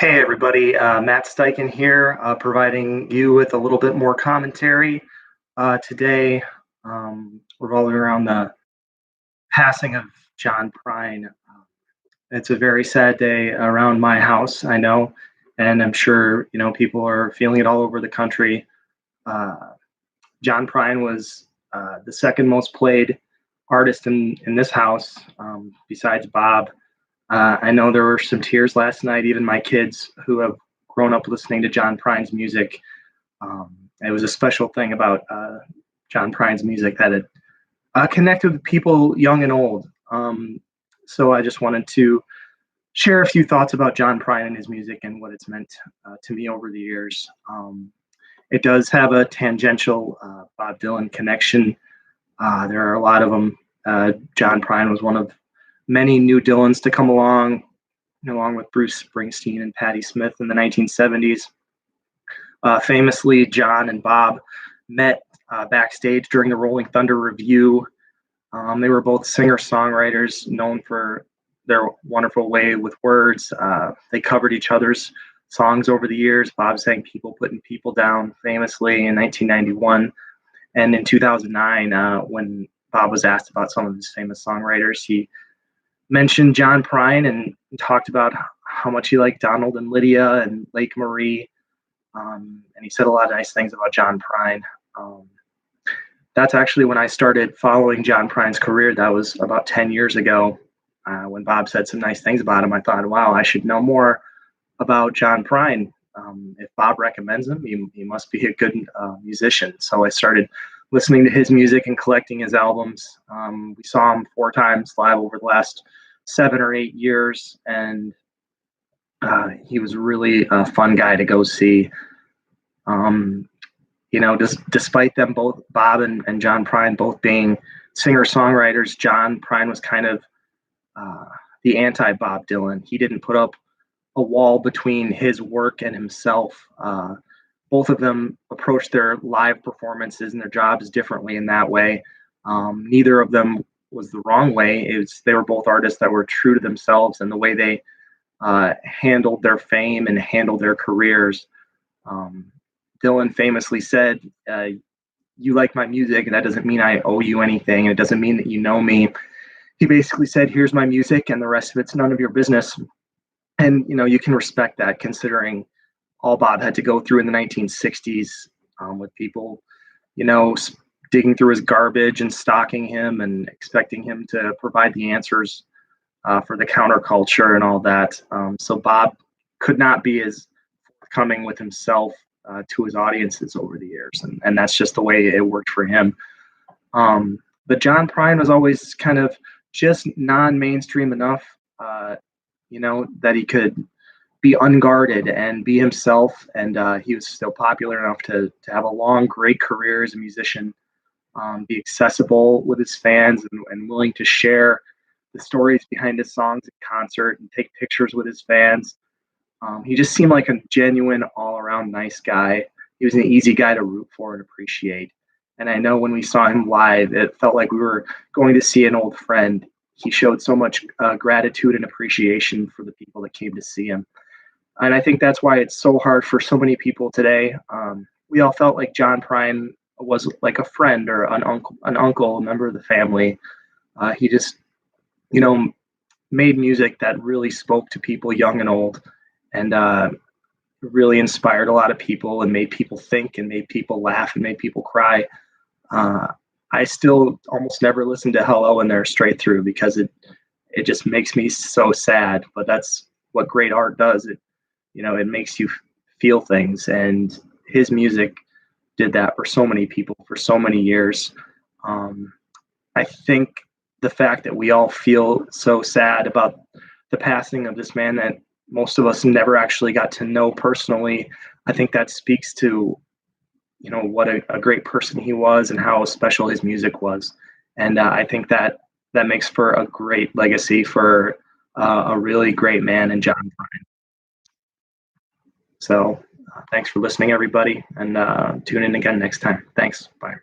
Hey everybody, Matt Steichen here, providing you with a little bit more commentary. Today, revolving around the passing of John Prine. It's a very sad day around my house, I know, and I'm sure people are feeling it all over the country. Uh, John Prine was the second most played artist in this house, besides Bob. I know there were some tears last night. Even my kids, who have grown up listening to John Prine's music, it was a special thing about John Prine's music that it connected with people young and old. So I just wanted to share a few thoughts about John Prine and his music and what it's meant to me over the years. It does have a tangential Bob Dylan connection. There are a lot of them. John Prine was one of many new Dylans to come along with Bruce Springsteen and Patti Smith in the 1970s. Famously, John and Bob met backstage during the Rolling Thunder Review. They were both singer-songwriters known for their wonderful way with words. They covered each other's songs over the years. Bob sang People Putting People Down famously in 1991. And in 2009, when Bob was asked about some of his famous songwriters, he mentioned John Prine and talked about how much he liked Donald and Lydia and Lake Marie. And he said a lot of nice things about John Prine. That's actually when I started following John Prine's career. That was about 10 years ago. When Bob said some nice things about him, I thought, wow, I should know more about John Prine. If Bob recommends him, he must be a good musician. So I started listening to his music and collecting his albums. We saw him 4 times live over the last 7 or 8 years, and he was really a fun guy to go see. Despite them both, Bob and John Prine, both being singer-songwriters, John Prine was kind of the anti-Bob Dylan. He didn't put up a wall between his work and himself. Both of them approached their live performances and their jobs differently in that way. Neither of them was the wrong way. They were both artists that were true to themselves and the way they handled their fame and handled their careers. Dylan famously said, "You like my music, and that doesn't mean I owe you anything. It doesn't mean that you know me." He basically said, "Here's my music, and the rest of it's none of your business." And you can respect that, considering all Bob had to go through in the 1960s, with people, digging through his garbage and stalking him and expecting him to provide the answers for the counterculture and all that. So Bob could not be as forthcoming with himself to his audiences over the years, and that's just the way it worked for him. But John Prine was always kind of just non-mainstream enough, that he could be unguarded and be himself, and he was still popular enough to have a long, great career as a musician, be accessible with his fans and willing to share the stories behind his songs at concert and take pictures with his fans. He just seemed like a genuine, all-around nice guy. He was an easy guy to root for and appreciate. And I know when we saw him live, it felt like we were going to see an old friend. He showed so much gratitude and appreciation for the people that came to see him. And I think that's why it's so hard for so many people today. We all felt like John Prine was like a friend or an uncle, a member of the family. He just, made music that really spoke to people young and old, and really inspired a lot of people and made people think and made people laugh and made people cry. I still almost never listen to Hello in there straight through because it just makes me so sad. But that's what great art does. It makes you feel things, and his music did that for so many people for so many years. I think the fact that we all feel so sad about the passing of this man that most of us never actually got to know personally, I think that speaks to, what a great person he was and how special his music was. And I think that makes for a great legacy for a really great man in John Prine. So thanks for listening, everybody, and tune in again next time. Thanks. Bye.